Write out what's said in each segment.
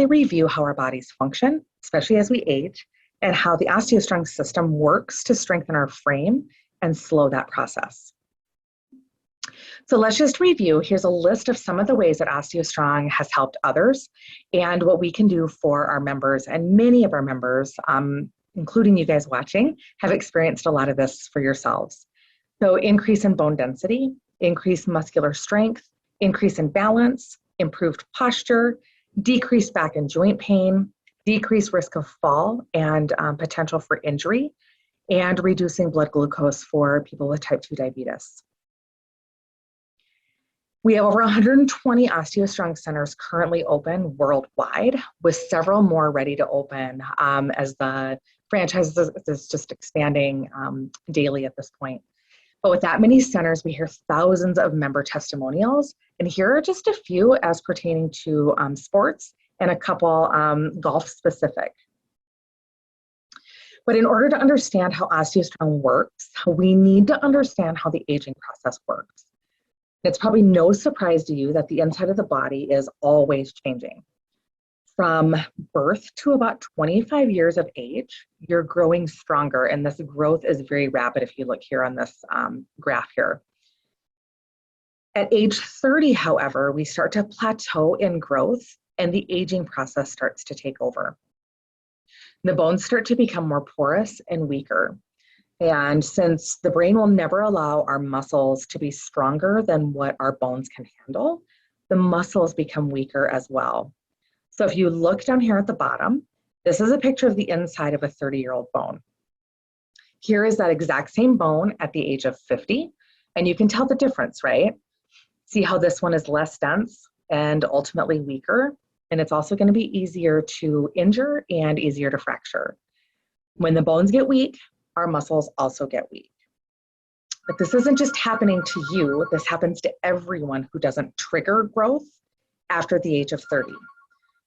review how our bodies function, especially as we age, and how the OsteoStrong system works to strengthen our frame and slow that process. So let's just review. Here's a list of some of the ways that OsteoStrong has helped others and what we can do for our members. And many of our members, including you guys watching, have experienced a lot of this for yourselves. So increase in bone density, increased muscular strength, increase in balance, improved posture, decreased back and joint pain, decreased risk of fall and potential for injury, and reducing blood glucose for people with type 2 diabetes. We have over 120 OsteoStrong centers currently open worldwide, with several more ready to open as the franchise is just expanding daily at this point. But with that many centers, we hear thousands of member testimonials, and here are just a few as pertaining to sports and a couple golf specific. But in order to understand how OsteoStrong works, we need to understand how the aging process works. It's probably no surprise to you that the inside of the body is always changing. From birth to about 25 years of age, you're growing stronger, and this growth is very rapid if you look here on this graph here. At age 30, however, we start to plateau in growth and the aging process starts to take over. The bones start to become more porous and weaker. And since the brain will never allow our muscles to be stronger than what our bones can handle, the muscles become weaker as well. So if you look down here at the bottom, this is a picture of the inside of a 30-year-old bone. Here is that exact same bone at the age of 50, and you can tell the difference, right? See how this one is less dense and ultimately weaker, and it's also going to be easier to injure and easier to fracture. When the bones get weak, our muscles also get weak. But this isn't just happening to you, this happens to everyone who doesn't trigger growth after the age of 30.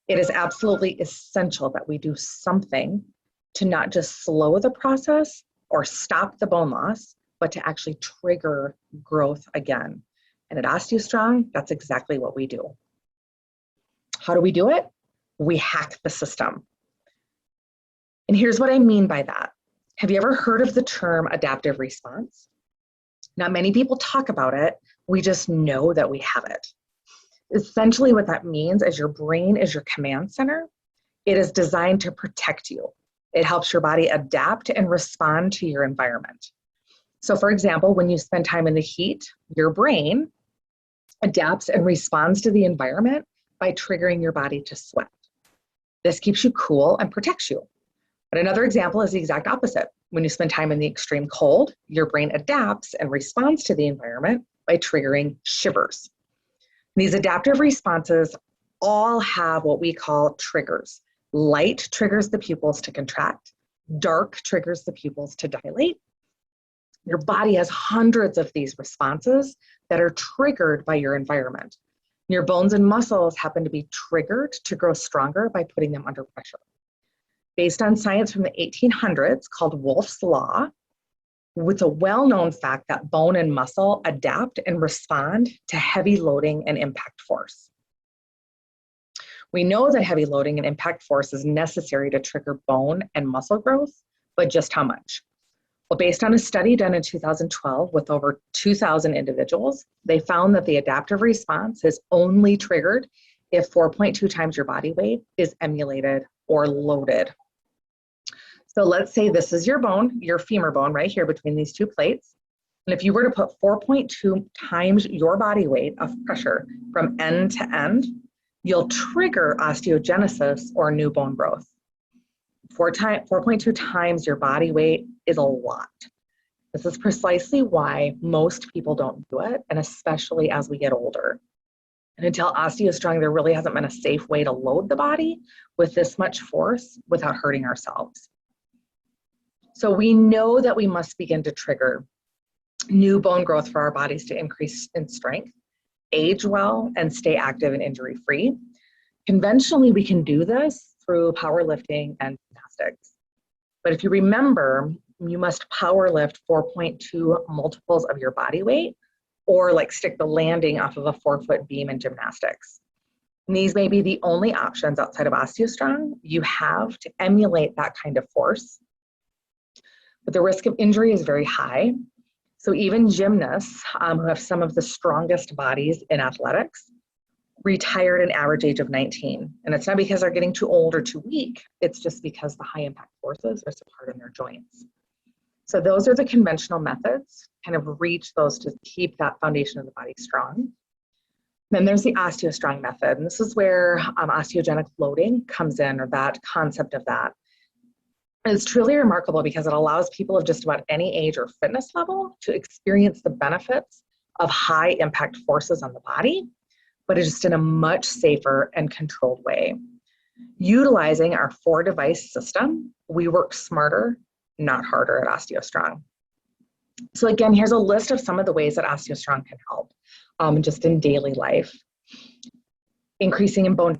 It is absolutely essential that we do something to not just slow the process or stop the bone loss, but to actually trigger growth again. And at OsteoStrong, that's exactly what we do. How do we do it? We hack the system. And here's what I mean by that. Have you ever heard of the term adaptive response? Not many people talk about it. We just know that we have it. Essentially what that means is your brain is your command center. It is designed to protect you. It helps your body adapt and respond to your environment. So for example, when you spend time in the heat, your brain adapts and responds to the environment by triggering your body to sweat. This keeps you cool and protects you. But another example is the exact opposite. When you spend time in the extreme cold, your brain adapts and responds to the environment by triggering shivers. These adaptive responses all have what we call triggers. Light triggers the pupils to contract. Dark triggers the pupils to dilate. Your body has hundreds of these responses that are triggered by your environment. Your bones and muscles happen to be triggered to grow stronger by putting them under pressure. Based on science from the 1800s called Wolff's Law, it's a well-known fact that bone and muscle adapt and respond to heavy loading and impact force. We know that heavy loading and impact force is necessary to trigger bone and muscle growth, but just how much? Well, based on a study done in 2012 with over 2,000 individuals, they found that the adaptive response is only triggered if 4.2 times your body weight is emulated or loaded. So let's say this is your bone, your femur bone right here between these two plates. And if you were to put 4.2 times your body weight of pressure from end to end, you'll trigger osteogenesis or new bone growth. 4.2 times your body weight is a lot. This is precisely why most people don't do it, and especially as we get older. And until OsteoStrong, there really hasn't been a safe way to load the body with this much force without hurting ourselves. So we know that we must begin to trigger new bone growth for our bodies to increase in strength, age well, and stay active and injury-free. Conventionally, we can do this through powerlifting and gymnastics. But if you remember, you must power lift 4.2 multiples of your body weight, or like stick the landing off of a 4-foot beam in gymnastics. And these may be the only options outside of OsteoStrong you have to emulate that kind of force. But the risk of injury is very high. So even gymnasts who have some of the strongest bodies in athletics retire at an average age of 19. And it's not because they're getting too old or too weak, it's just because the high impact forces are so hard on their joints. So those are the conventional methods, kind of reach those to keep that foundation of the body strong. Then there's the OsteoStrong method, and this is where osteogenic loading comes in, or that concept of that. It's truly remarkable because it allows people of just about any age or fitness level to experience the benefits of high impact forces on the body, but it's just in a much safer and controlled way. Utilizing our 4-device system, we work smarter, not harder at OsteoStrong. So again, here's a list of some of the ways that OsteoStrong can help just in daily life. Increasing in bone,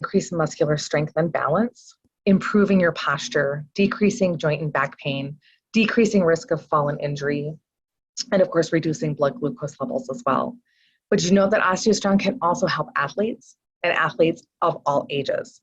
increasing muscular strength and balance, improving your posture, decreasing joint and back pain, decreasing risk of fall and injury, and of course, reducing blood glucose levels as well. But you know that OsteoStrong can also help athletes and athletes of all ages.